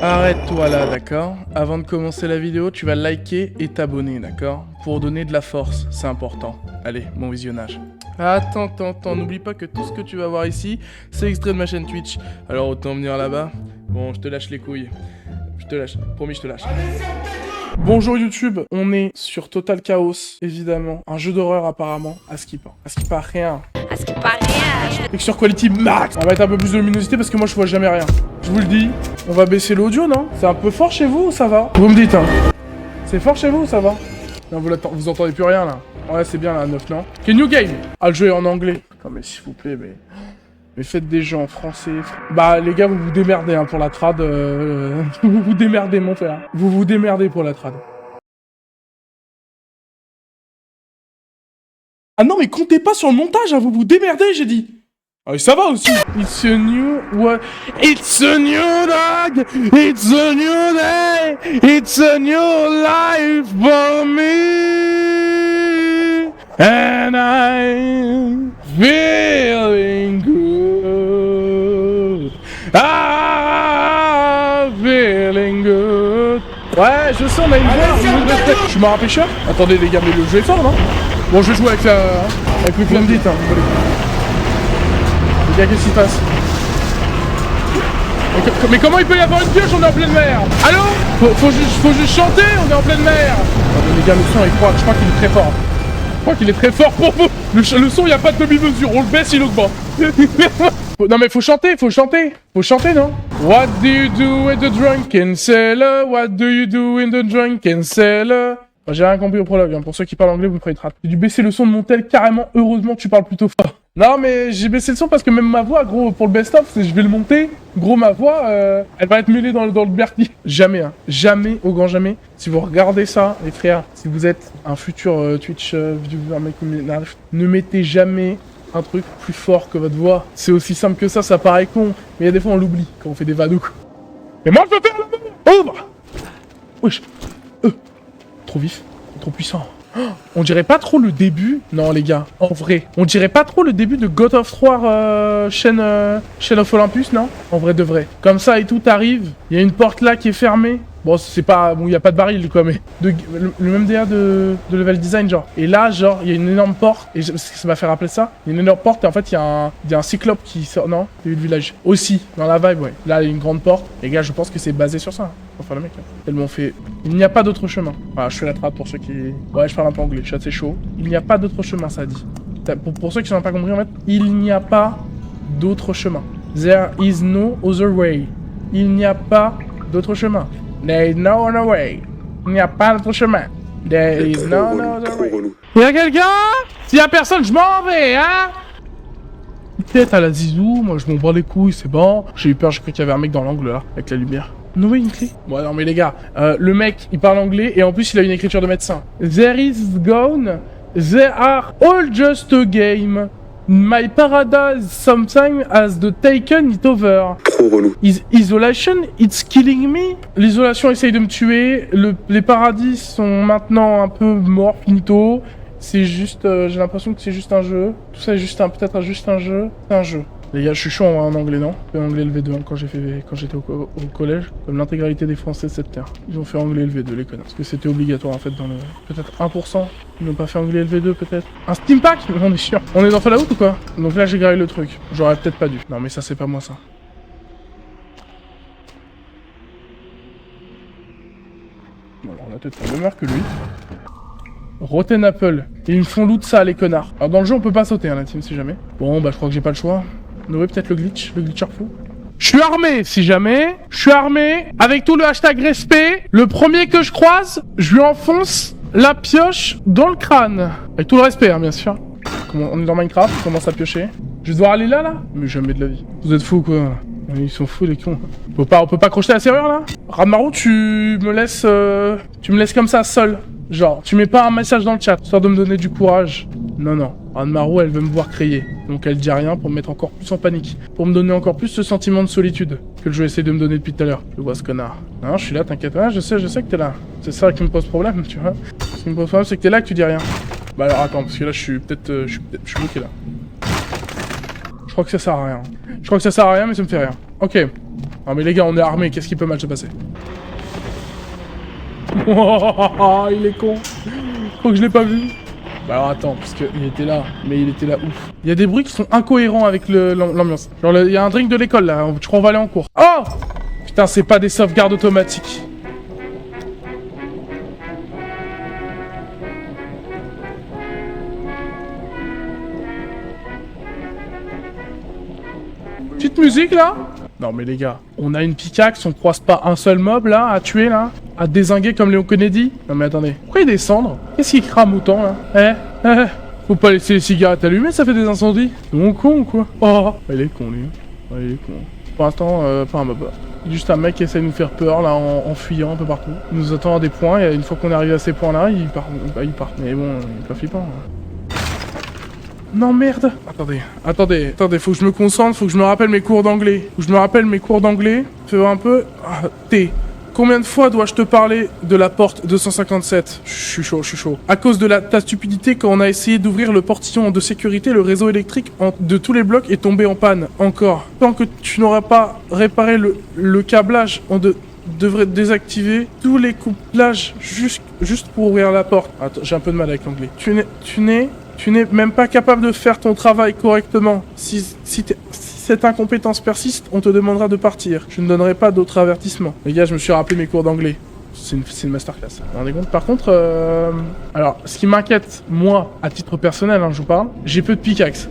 Arrête-toi là, d'accord? Avant de commencer la vidéo, tu vas liker et t'abonner, d'accord? Pour donner de la force, c'est important. Allez, bon visionnage. Attends, n'oublie pas que tout ce que tu vas voir ici, c'est extrait de ma chaîne Twitch. Alors autant venir là-bas. Bon, je te lâche les couilles. Je te lâche, promis, je te lâche. Bonjour YouTube, on est sur Total Chaos, évidemment. Un jeu d'horreur apparemment, à skip. À skip à rien. À ce qui paraît, Texture quality max. On va mettre un peu plus de luminosité parce que moi je vois jamais rien. Je vous le dis. On va baisser l'audio, non? C'est un peu fort chez vous ou ça va? Vous me dites, hein. C'est fort chez vous ou ça va? Non, vous entendez plus rien là. Ouais, c'est bien là, 9, non? Ok, new game. Ah, le jeu est en anglais. Non mais s'il vous plaît, mais faites des jeux en français. Bah les gars, vous vous démerdez hein, pour la trad. Vous vous démerdez mon frère. Vous vous démerdez pour la trad. Ah non mais comptez pas sur le montage, hein, vous vous démerdez j'ai dit. Ah ça va aussi. It's a new what? It's a new dog. It's a new day. It's a new life for me. And I'm feeling good. I'm feeling good. Ouais, je sens, on a une voix. Je suis marin pêcheur. Attendez les gars, mais le jeu est fort, non? Bon, je vais jouer avec le flamdite, hein. Les gars, qu'est-ce qui se passe? Mais comment il peut y avoir une pioche? On est en pleine mer. Allô? Faut juste chanter, on est en pleine mer. Attendez les gars, le son, je crois qu'il est très fort. Je crois qu'il est très fort pour vous. Le son, il n'y a pas de demi-mesure. On le baisse, il augmente. Non mais faut chanter. Faut chanter, non? What do you do with the drunken sailor? What do you do in the drunken sailor? J'ai rien compris au prologue, hein. Pour ceux qui parlent anglais, vous me ferez une trappe. J'ai dû baisser le son de mon tel carrément, heureusement tu parles plutôt fort. Non mais j'ai baissé le son parce que même ma voix, gros, pour le best-of, je vais le monter. Gros, ma voix, elle va être mêlée dans le Bertie. Jamais, hein. Jamais, au grand jamais. Si vous regardez ça, les frères, si vous êtes un futur Twitch viewer, mec, ne mettez jamais un truc plus fort que votre voix. C'est aussi simple que ça paraît con. Mais il y a des fois on l'oublie quand on fait des vadous. Mais moi je peux faire la main. Ouvre. Wesh. Trop vif, trop puissant. Oh, on dirait pas trop le début. Non les gars, en vrai, on dirait pas trop le début de God of War chaîne of Olympus, non? En vrai de vrai. Comme ça et tout arrive, il y a une porte là qui est fermée. Bon, c'est pas... Bon, il y a pas de baril, quoi, mais... Le même DA de level design, genre. Et là, genre, il y a une énorme porte. Et ça m'a fait rappeler ça. Il y a une énorme porte et en fait, il y a un cyclope qui sort... Non, il y a eu le village. Aussi, dans la vibe, ouais. Là, il y a une grande porte. Les gars, je pense que c'est basé sur ça. Hein. Enfin, le mec, hein. Tellement fait... Il n'y a pas d'autre chemin. Voilà, je fais la trappe pour ceux qui... Ouais, je parle un peu anglais. Je suis assez chaud. Il n'y a pas d'autre chemin, ça dit. Pour ceux qui n'ont pas compris, en fait, il n'y a pas d'autre chemin. There is no other way. Il n'y a pas d'autre chemin. There is no other way. Il n'y a pas d'autre chemin. There is no other way. Y'a quelqu'un? S'il y a personne, je m'en vais, hein? Tête à la zizou, moi je m'en bats les couilles, c'est bon. J'ai eu peur, j'ai cru qu'il y avait un mec dans l'angle là, avec la lumière. Non, oui, une clé. Ouais, non, mais les gars, le mec, il parle anglais et en plus, il a une écriture de médecin. There is gone. They are all just a game. My paradise sometimes has taken it over. Trop relou. Isolation, it's killing me. L'isolation essaye de me tuer. Les paradis sont maintenant un peu morts, finito. C'est juste, j'ai l'impression que c'est juste un jeu. Tout ça est juste peut-être juste un jeu. C'est un jeu. Les gars, je suis chaud en anglais, non? J'ai fait anglais LV2 hein, quand j'étais au collège, comme l'intégralité des Français de cette terre. Ils ont fait anglais LV2, les connards. Parce que c'était obligatoire en fait dans le... Peut-être 1%. Ils n'ont pas fait anglais LV2 peut-être. Un Steam Pack? On est sûr. On est dans Fallout ou quoi? Donc là, j'ai gravé le truc. J'aurais peut-être pas dû. Non mais ça, c'est pas moi ça. Bon, alors on a peut-être pas le même heure que lui. Rotten Apple. Et ils me font loot ça, les connards. Alors dans le jeu, on peut pas sauter, hein, la team, si jamais. Bon, bah je crois que j'ai pas le choix. Noé, peut-être le glitcher fou. Je suis armé, si jamais. Je suis armé. Avec tout le hashtag respect. Le premier que je croise, je lui enfonce la pioche dans le crâne. Avec tout le respect, hein, bien sûr. On est dans Minecraft, on commence à piocher. Je vais devoir aller là? Mais jamais de la vie. Vous êtes fous, quoi. Ils sont fous, les cons. On peut pas crocheter la serrure, là? Radmarou, tu me laisses comme ça, seul. Genre, tu mets pas un message dans le chat, histoire de me donner du courage. Non. Anne-Marou, elle veut me voir crier. Donc elle dit rien pour me mettre encore plus en panique. Pour me donner encore plus ce sentiment de solitude que le jeu essaie de me donner depuis tout à l'heure. Je vois ce connard. Non, je suis là, t'inquiète. Ouais, je sais que t'es là. C'est ça qui me pose problème, tu vois. Ce qui me pose problème, c'est que t'es là, que tu dis rien. Bah alors attends, parce que là, je suis bloqué là. Je crois que ça sert à rien. Je crois que ça sert à rien, mais ça me fait rien. Ok. Non mais les gars, on est armés, qu'est-ce qui peut mal se passer? Oh, il est con. Faut que je l'ai pas vu. Bah alors attends, parce qu'il était là, mais il était là ouf. Il y a des bruits qui sont incohérents avec l'ambiance. Genre il y a un drink de l'école là, je crois qu'on va aller en cours. Oh putain, c'est pas des sauvegardes automatiques. Petite musique là? Non mais les gars, on a une pickaxe, on croise pas un seul mob là, à tuer là? À dézinguer comme Léon Kennedy? Non mais attendez, pourquoi il y a des cendres? Qu'est-ce qui crame autant là? Faut pas laisser les cigarettes allumées, ça fait des incendies. C'est mon con quoi. Oh, il est con lui. Oh, il est con. Pour l'instant, pas un mob. Juste un mec qui essaie de nous faire peur là en fuyant un peu partout. Il nous attend à des points et une fois qu'on est arrivé à ces points là, il part. Bah, il part. Mais bon, il est pas flippant. Hein. Non merde. Attendez, faut que je me concentre, faut que je me rappelle mes cours d'anglais. Fais voir un peu. Ah, T. Combien de fois dois-je te parler de la porte 257? Je suis chaud. À cause de ta stupidité, quand on a essayé d'ouvrir le portillon de sécurité, le réseau électrique de tous les blocs est tombé en panne. Encore. Tant que tu n'auras pas réparé le câblage, on devrait désactiver tous les couplages juste pour ouvrir la porte. Attends, j'ai un peu de mal avec l'anglais. Tu n'es même pas capable de faire ton travail correctement. Si cette incompétence persiste, on te demandera de partir. Je ne donnerai pas d'autres avertissements. Les gars, je me suis rappelé mes cours d'anglais. C'est une masterclass. Vous vous rendez compte? Par contre, alors, ce qui m'inquiète, moi, à titre personnel, hein, je vous parle, j'ai peu de pickaxe.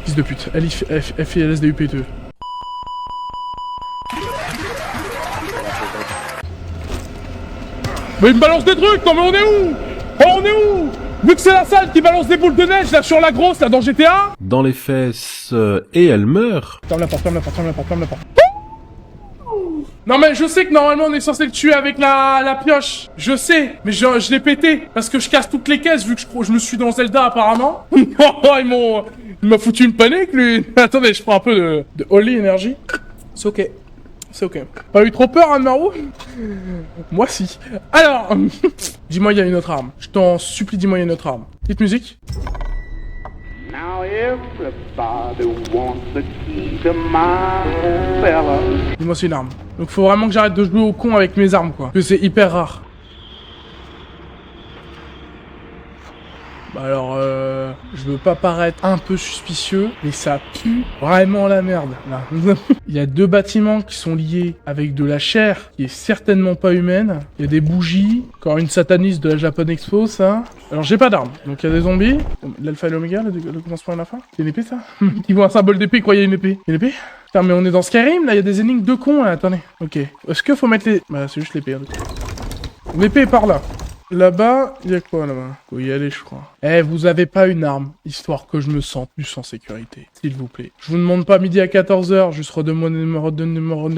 Fils de pute. FILSDUPTE. Mais il me balance des trucs, non mais on est où? Oh, on est où? Vu que c'est la salle qui balance des boules de neige là sur la grosse là dans GTA? Dans les fesses et elle meurt. Ferme la porte. Non mais je sais que normalement on est censé le tuer avec la pioche. Je sais, mais je l'ai pété parce que je casse toutes les caisses vu que je me suis dans Zelda apparemment. Oh, il m'a foutu une panique lui. Attendez, je prends un peu de Holy Energy. C'est ok. Pas eu trop peur, Anne-Marou? Moi, si. Alors, dis-moi, il y a une autre arme. Je t'en supplie, dis-moi, il y a une autre arme. Petite musique. Now everybody wants the key to my fella. Dis-moi, c'est une arme. Donc, faut vraiment que j'arrête de jouer au con avec mes armes, quoi. Parce que c'est hyper rare. Bah alors, je veux pas paraître un peu suspicieux, mais ça pue vraiment la merde, là. Il y a deux bâtiments qui sont liés avec de la chair qui est certainement pas humaine. Il y a des bougies, encore une sataniste de la Japan Expo, ça. Alors, j'ai pas d'armes. Donc, il y a des zombies. L'alpha et l'oméga, le commencement et la fin. C'est une épée, ça? Ils voient un symbole d'épée, croyez une épée. Une épée? Putain, mais on est dans Skyrim, là, il y a des énigmes de cons, là, attendez. Ok. Est-ce qu'il faut mettre les... Bah, c'est juste l'épée, hein. L'épée est par là. Là-bas, il y a quoi là-bas? Faut y aller, je crois. Eh, vous avez pas une arme, histoire que je me sente plus en sécurité, s'il vous plaît. Je vous demande pas midi à 14h, juste redonnez-moi, redonnez-moi,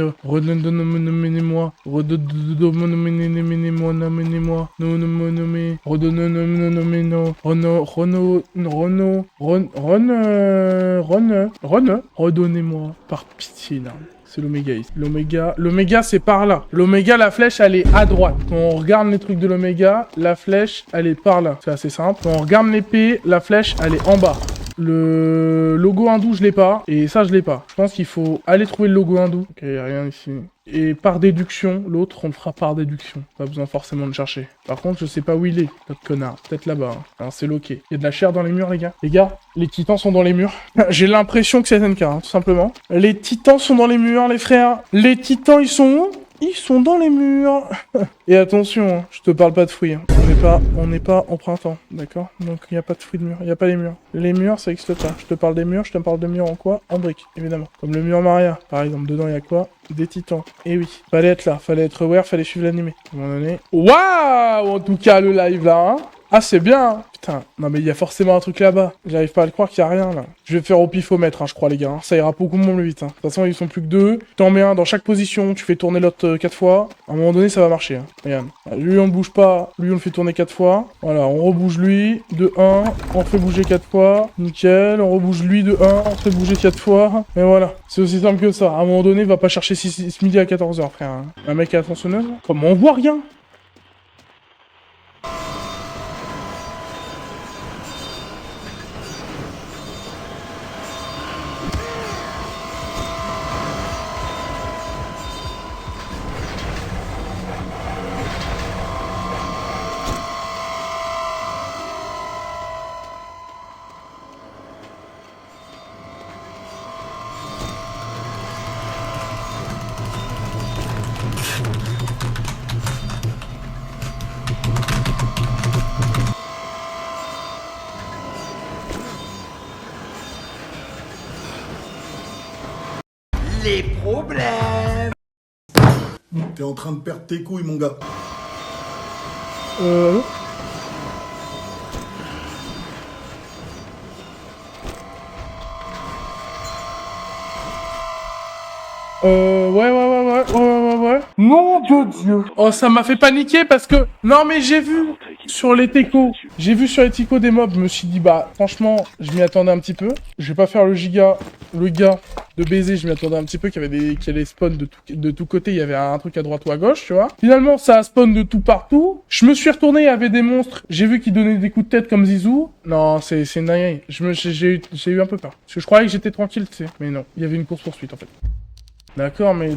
par pitié, une arme. C'est l'oméga ici. L'oméga c'est par là. L'oméga, la flèche elle est à droite. Quand on regarde les trucs de l'oméga, la flèche elle est par là. C'est assez simple. Quand on regarde l'épée, la flèche elle est en bas. Le logo hindou je l'ai pas. Et ça je l'ai pas. Je pense qu'il faut aller trouver le logo hindou. Ok, rien ici. Et par déduction, l'autre on le fera par déduction. Pas besoin forcément de chercher. Par contre je sais pas où il est, notre connard. Peut-être là-bas. Hein. Alors c'est loqué. Il y a de la chair dans les murs les gars. Les gars, les titans sont dans les murs. J'ai l'impression que c'est SNK, hein, tout simplement. Les titans sont dans les murs les frères. Les titans ils sont où? Ils sont dans les murs. Et attention, hein, je te parle pas de fruits. Hein. On n'est pas en printemps, d'accord? Donc il n'y a pas de fruits de murs, il n'y a pas les murs. Les murs, ça n'existe pas. Je te parle des murs, je te parle de murs en quoi? En briques, évidemment. Comme le mur Maria, par exemple. Dedans, il y a quoi? Des titans. Et oui, fallait être là, fallait être aware, fallait suivre l'animé. À un moment donné... Waouh! En tout cas, le live là, hein. Ah, c'est bien, hein. Putain, non mais il y a forcément un truc là-bas. J'arrive pas à le croire qu'il y a rien là. Je vais faire au pifomètre, hein, je crois les gars. Hein. Ça ira beaucoup moins vite. Hein. De toute façon, ils sont plus que deux. Tu en mets un dans chaque position, tu fais tourner l'autre 4 fois. À un moment donné, ça va marcher. Hein. Regarde. Lui, on le bouge pas. Lui, on le fait tourner 4 fois. Voilà, on rebouge lui de 1. On le fait bouger 4 fois. Nickel. On rebouge lui de 1. On le fait bouger 4 fois. Et voilà. C'est aussi simple que ça. À un moment donné, va pas chercher 6 midi à 14h, frère. Hein. Un mec à la tronçonneuse. Comment on voit rien? des problèmes. T'es en train de perdre tes couilles, mon gars. Allô? Ouais. Nom de Dieu. Oh, ça m'a fait paniquer parce que... Non, mais j'ai vu sur les techos. J'ai vu sur les techos des mobs. Je me suis dit, bah, franchement, je m'y attendais un petit peu. Je vais pas faire le gars de baiser. Je m'y attendais un petit peu qu'il y allait spawn de tout côté. Il y avait un truc à droite ou à gauche, tu vois. Finalement, ça a spawn de tout partout. Je me suis retourné, il y avait des monstres. J'ai vu qu'ils donnaient des coups de tête comme Zizou. Non, c'est une dinguerie. J'ai eu un peu peur. Parce que je croyais que j'étais tranquille, tu sais. Mais non, il y avait une course-poursuite, en fait. D'accord, mais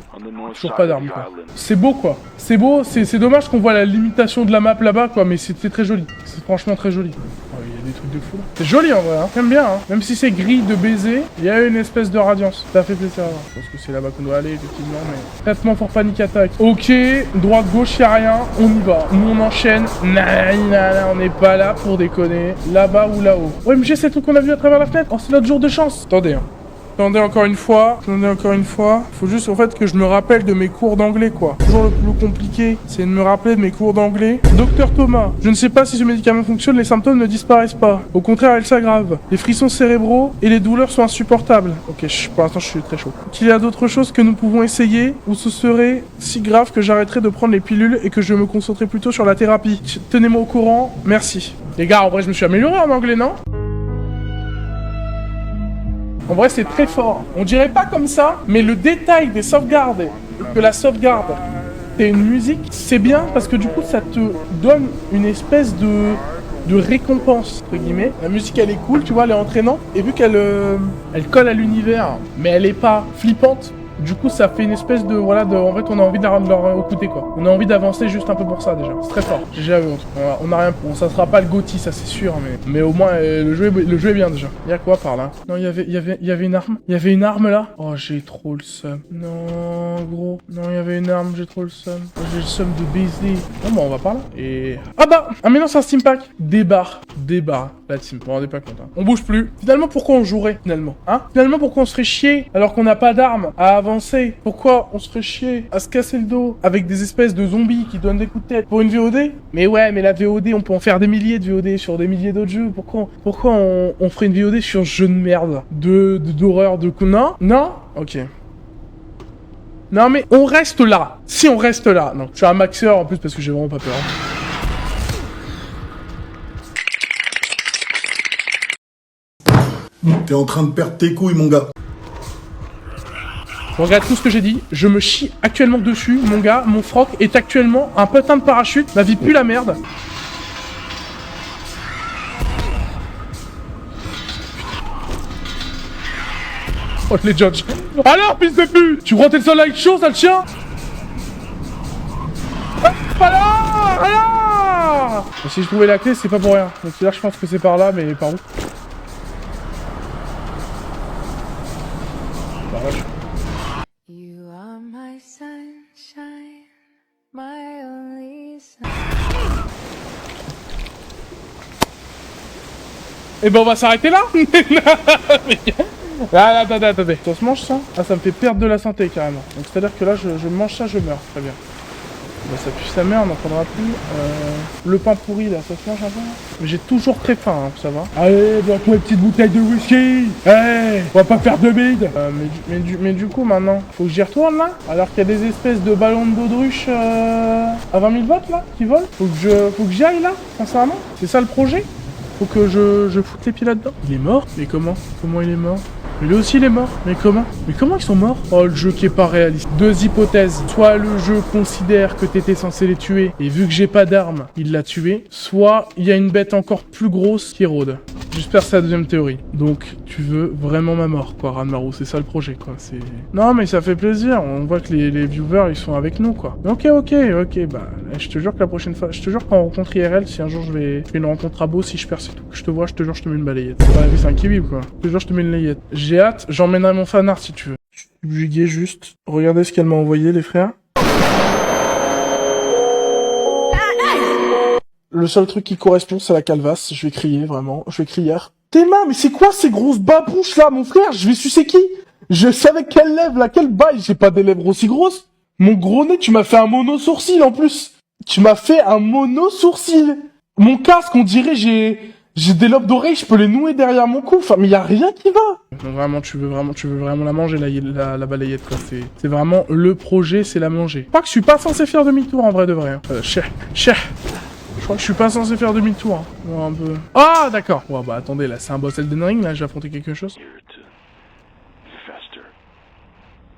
toujours pas d'armes, quoi. C'est beau, quoi. C'est beau, c'est dommage qu'on voit la limitation de la map là-bas, quoi, mais c'était très joli. C'est franchement très joli. Oh, il y a des trucs de fou, là. C'est joli, en vrai, hein. J'aime bien, hein. Même si c'est gris de baiser, il y a une espèce de radiance. Ça fait plaisir, hein. Je pense que c'est là-bas qu'on doit aller, effectivement, mais... Traitement pour panique attaque. Ok, droite, gauche, y'a rien, on y va. Nous, on enchaîne. On n'est pas là pour déconner. Là-bas ou là-haut. Ouais, mais c'est le truc qu'on a vu à travers la fenêtre. Oh, c'est notre jour de chance. Attendez, hein. Attendez encore une fois. Faut juste en fait que je me rappelle de mes cours d'anglais, quoi. Toujours le plus compliqué, c'est de me rappeler de mes cours d'anglais. Docteur Thomas, je ne sais pas si ce médicament fonctionne, les symptômes ne disparaissent pas. Au contraire, ils s'aggravent. Les frissons cérébraux et les douleurs sont insupportables. Ok, pour l'instant, je suis très chaud. Qu'il y a d'autres choses que nous pouvons essayer, ou ce serait si grave que j'arrêterais de prendre les pilules et que je me concentrerais plutôt sur la thérapie. Tenez-moi au courant, merci. Les gars, en vrai, je me suis amélioré en anglais, non ? En vrai, c'est très fort. On dirait pas comme ça, mais le détail des sauvegardes, et que la sauvegarde, c'est une musique, c'est bien parce que du coup, ça te donne une espèce de récompense, entre guillemets. La musique, elle est cool, tu vois, elle est entraînante. Et vu qu'elle elle colle à l'univers, mais elle est pas flippante, du coup, ça fait une espèce de... Voilà, en fait, on a envie de leur écouter, quoi. On a envie d'avancer juste un peu pour ça, déjà. C'est très fort. J'ai vu, on a rien... Bon, ça sera pas le GOTY, ça, c'est sûr, mais au moins, le jeu est bien, déjà. Il y a quoi par là? Non, il y avait une arme. Il y avait une arme, là. Oh, j'ai trop le seum. Non, gros. Non, il y avait une arme, j'ai trop le seum. Oh, j'ai le seum de baiser. Bon, bah, on va par là. Et... Ah bah! Ah, mais non, c'est un steam pack. Débarre, la team. Vous vous rendez pas compte, hein. On bouge plus. Finalement, pourquoi on jouerait, finalement? Hein? Finalement, pourquoi on se ferait chier alors qu'on n'a pas d'armes à avancer? Pourquoi on se ferait chier à se casser le dos avec des espèces de zombies qui donnent des coups de tête pour une VOD? Mais ouais, mais la VOD, on peut en faire des milliers de VOD sur des milliers d'autres jeux. Pourquoi on ferait une VOD sur ce jeu de merde? D'horreur, de... Non? Ok. Non mais on reste là. Si on reste là. Non, je suis un maxeur en plus parce que j'ai vraiment pas peur. T'es en train de perdre tes couilles, mon gars. Je regarde tout ce que j'ai dit, je me chie actuellement dessus, mon gars, mon froc est actuellement un putain de parachute, ma vie pue la merde. Oh, je les judge. Alors, fils de pute, tu crois que t'es le seul avec chaud, sale chien? Alors. Et si je trouvais la clé, c'est pas pour rien. Donc là, je pense que c'est par là, mais par où? Par là, You are my sunshine, my only sun. Et ben on va s'arrêter là. Ah, attendez. Ça se mange ça? Ah, ça me fait perdre de la santé carrément. Donc c'est à dire que là je mange ça, je meurs. Très bien. Bah, ça pue sa mère, on n'en prendra plus. Le pain pourri là, ça se mange un peu? Mais j'ai toujours très faim, hein, ça va. Allez, bois-toi une petite bouteille de whisky. Hey, on va pas faire de bide. Mais du coup maintenant, faut que j'y retourne là? Alors qu'il y a des espèces de ballons de baudruche à 20 000 watts là, qui volent. Faut que j'y aille là, sincèrement. C'est ça le projet? Faut que je foute les pieds là-dedans. Il est mort? Mais comment? Comment il est mort? Lui aussi il est mort. Mais comment? Mais comment ils sont morts? Oh, le jeu qui est pas réaliste. Deux hypothèses. Soit le jeu considère que t'étais censé les tuer, et vu que j'ai pas d'armes, il l'a tué. Soit il y a une bête encore plus grosse qui rôde. J'espère que c'est la deuxième théorie. Donc, tu veux vraiment ma mort, quoi, Ranmaru. C'est ça le projet, quoi. C'est... Non, mais ça fait plaisir. On voit que les viewers, ils sont avec nous, quoi. Ok. Bah, je te jure que la prochaine fois... Je te jure qu'on rencontre IRL, si un jour je fais une rencontre à Beau, si je perds, c'est tout. Je te vois, je te jure, je te mets une balayette. C'est pas la vie, c'est un kiwi, quoi. Je te jure, je te mets une layette. J'ai hâte, j'emmènerai mon fanart, si tu veux. Subjugué, juste. Regardez ce qu'elle m'a envoyé, les frères. Le seul truc qui correspond, c'est la calvasse. Je vais crier, vraiment. Je vais crier. Tes mains, mais c'est quoi ces grosses babouches là, mon frère? Je vais sucer qui? Je savais quelle lèvre, là, quelle bail. J'ai pas des lèvres aussi grosses. Mon gros nez, tu m'as fait un mono-sourcil, en plus. Tu m'as fait un mono-sourcil. Mon casque, on dirait, j'ai des lobes d'oreilles, je peux les nouer derrière mon cou. Enfin, mais y a rien qui va. Non, vraiment, tu veux vraiment la manger, la balayette, quoi. C'est vraiment le projet, c'est la manger. Je crois que je suis pas censé faire demi-tour, en vrai de vrai. Hein. Je crois que je suis pas censé faire demi-tour. Hein. Ouais, un peu. Ah, d'accord. Ouais, bah attendez, là, c'est un boss Elden Ring, là, j'ai affronté quelque chose.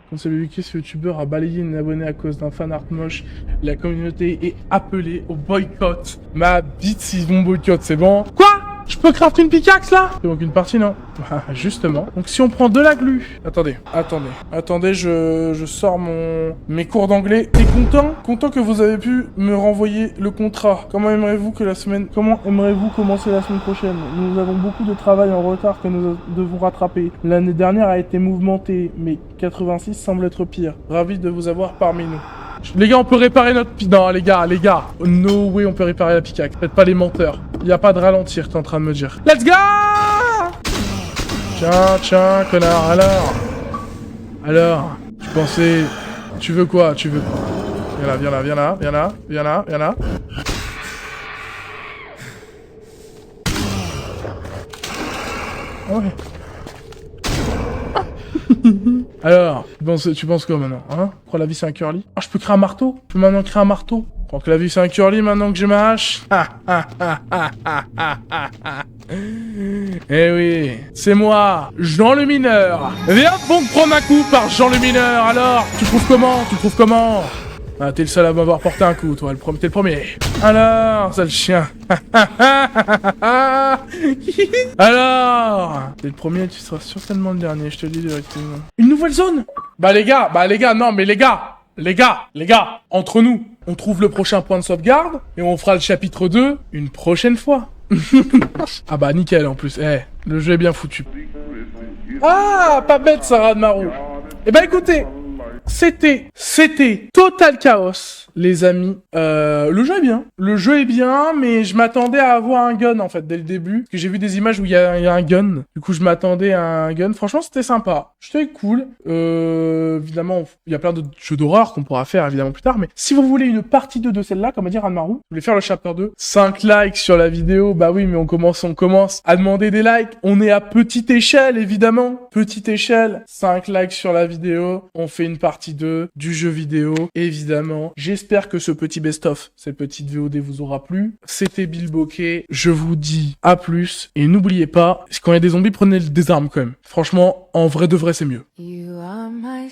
Quand celui qui ce youtubeur a balayé une abonnée à cause d'un fan art moche, la communauté est appelée au boycott. Ma bite s'ils vont boycott, c'est bon. Quoi? Je peux crafter une pickaxe là? C'est donc une partie, non? Justement. Donc si on prend de la glu... Attendez, je sors mes cours d'anglais. T'es content que vous avez pu me renvoyer le contrat. Comment aimerez-vous commencer la semaine prochaine? Nous avons beaucoup de travail en retard que nous devons rattraper. L'année dernière a été mouvementée, mais 86 semble être pire. Ravi de vous avoir parmi nous. Les gars, on peut réparer notre... Non, les gars. No way, on peut réparer la pickaxe. Faites pas les menteurs. Y a pas de ralentir, t'es en train de me dire. Let's go! Tiens, connard, alors, tu pensais... Tu veux quoi? Viens là. Ouais. Alors, tu penses quoi maintenant, hein? Crois la vie c'est un curly? Ah, je peux créer un marteau? Je peux maintenant créer un marteau? Crois que la vie c'est un curly maintenant que j'ai ma hache? Eh oui, c'est moi, Jean le Mineur. Viens donc prendre un coup par Jean le Mineur, alors? Tu trouves comment? Ah, t'es le seul à m'avoir porté un coup, toi, t'es le premier. Alors, sale chien. Alors, t'es le premier, tu seras certainement le dernier, je te le dis directement. Une nouvelle zone? Bah les gars, non mais les gars, entre nous, on trouve le prochain point de sauvegarde, et on fera le chapitre 2 une prochaine fois. Ah bah nickel en plus, le jeu est bien foutu. Ah, pas bête Sarah de Marou. Eh bah écoutez, c'était total chaos, les amis. Le jeu est bien, mais je m'attendais à avoir un gun en fait dès le début, parce que j'ai vu des images où il y a un gun. Du coup, je m'attendais à un gun. Franchement, c'était sympa. C'était cool. Évidemment, il y a plein d'autres jeux d'horreur qu'on pourra faire évidemment plus tard, mais si vous voulez une partie 2 de celle-là, comme a dit Ranmaru, vous voulez faire le chapter 2, 5 likes sur la vidéo. Bah oui, mais on commence à demander des likes. On est à petite échelle, évidemment. Petite échelle. 5 likes sur la vidéo. On fait une partie 2 du jeu vidéo, évidemment. J'espère que ce petit best-of, cette petite VOD vous aura plu. C'était Bilboquet. Je vous dis à plus. Et n'oubliez pas, quand il y a des zombies, prenez des armes quand même. Franchement, en vrai de vrai, c'est mieux. You are my